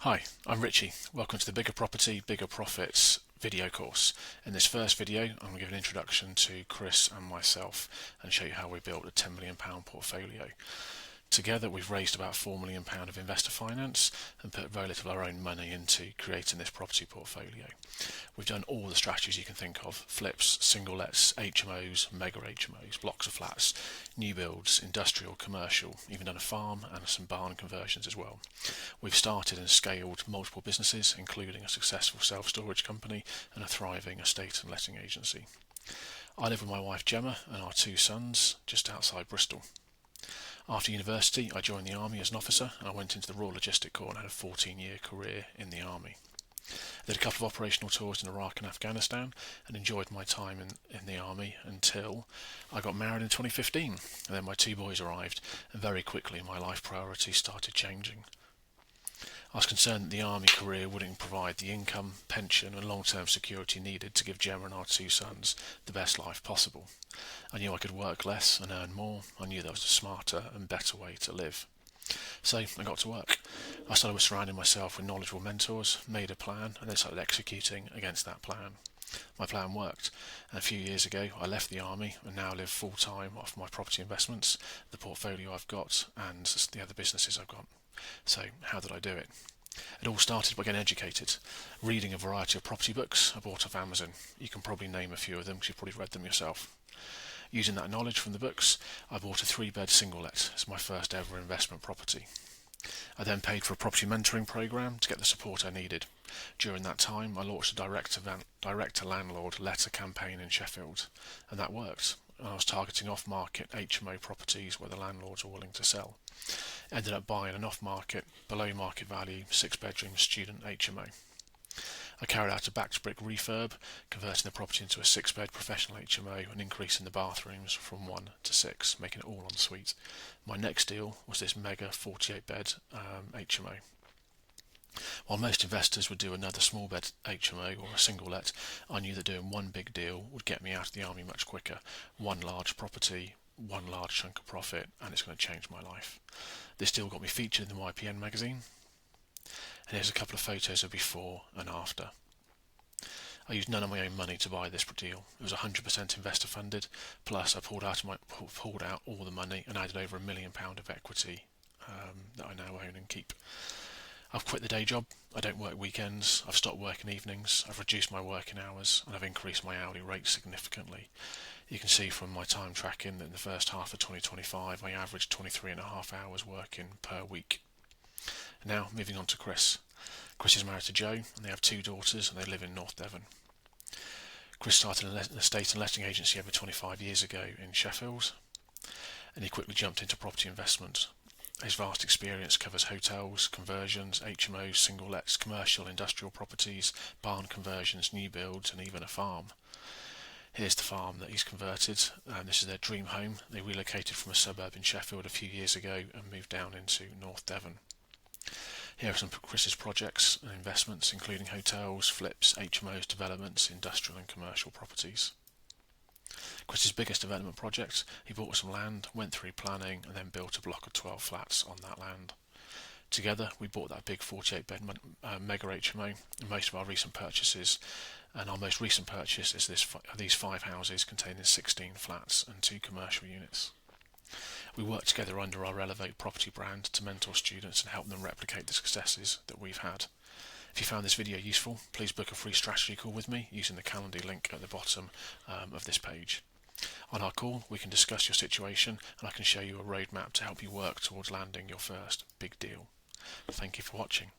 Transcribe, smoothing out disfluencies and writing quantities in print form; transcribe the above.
Hi, I'm Richie. Welcome to the Bigger Property, Bigger Profits video course. In this first video, I'm going to give an introduction to Chris and myself and show you how we built a £10 million portfolio. Together, we've raised about £4 million of investor finance and put very little of our own money into creating this property portfolio. We've done all the strategies you can think of: flips, single lets, HMOs, mega HMOs, blocks of flats, new builds, industrial, commercial, even done a farm and some barn conversions as well. We've started and scaled multiple businesses, including a successful self-storage company and a thriving estate and letting agency. I live with my wife Gemma and our two sons just outside Bristol. After university, I joined the army as an officer and I went into the Royal Logistic Corps and had a 14-year career in the army. I did a couple of operational tours in Iraq and Afghanistan and enjoyed my time in the army until I got married in 2015, and then my two boys arrived, and very quickly my life priorities started changing. I was concerned that the army career wouldn't provide the income, pension and long-term security needed to give Gemma and our two sons the best life possible. I knew I could work less and earn more. I knew there was a smarter and better way to live. So I got to work. I started surrounding myself with knowledgeable mentors, made a plan, and then started executing against that plan. My plan worked, and a few years ago I left the army and now live full-time off my property investments, the portfolio I've got, and the other businesses I've got. So how did I do it? It all started by getting educated, reading a variety of property books I bought off Amazon. You can probably name a few of them because you've probably read them yourself. Using that knowledge from the books, I bought a 3-bed single-let as my first ever investment property. I then paid for a property mentoring program to get the support I needed. During that time, I launched a direct-to-landlord letter campaign in Sheffield, and that worked. I was targeting off-market HMO properties where the landlords were willing to sell. Ended up buying an off-market, below-market value 6-bedroom student HMO. I carried out a back-to-brick refurb, converting the property into a 6-bed professional HMO and increasing the bathrooms from 1 to 6, making it all ensuite. My next deal was this mega 48-bed HMO. While most investors would do another small bed HMO or a single let, I knew that doing one big deal would get me out of the army much quicker. One large property, one large chunk of profit, and it's going to change my life. This deal got me featured in the YPN magazine. And here's a couple of photos of before and after. I used none of my own money to buy this deal. It was 100% investor funded, plus I pulled out all the money and added over £1 million of equity that I now own and keep. I've quit the day job. I don't work weekends. I've stopped working evenings. I've reduced my working hours and I've increased my hourly rate significantly. You can see from my time tracking that in the first half of 2025 I averaged 23.5 hours working per week. Now, moving on to Chris. Chris is married to Jo and they have 2 daughters and they live in North Devon. Chris started an estate and letting agency over 25 years ago in Sheffield, and he quickly jumped into property investment. His vast experience covers hotels, conversions, HMOs, single lets, commercial, industrial properties, barn conversions, new builds and even a farm. Here's the farm that he's converted, and this is their dream home. They relocated from a suburb in Sheffield a few years ago and moved down into North Devon. Here are some of Chris's projects and investments, including hotels, flips, HMOs, developments, industrial and commercial properties. Chris's biggest development project, he bought some land, went through planning and then built a block of 12 flats on that land. Together we bought that big 48-bed mega HMO in most of our recent purchases, and our most recent purchase is these 5 houses containing 16 flats and 2 commercial units. We work together under our Elevate Property brand to mentor students and help them replicate the successes that we've had. If you found this video useful, please book a free strategy call with me using the Calendly link at the bottom of this page. On our call, we can discuss your situation and I can show you a roadmap to help you work towards landing your first big deal. Thank you for watching.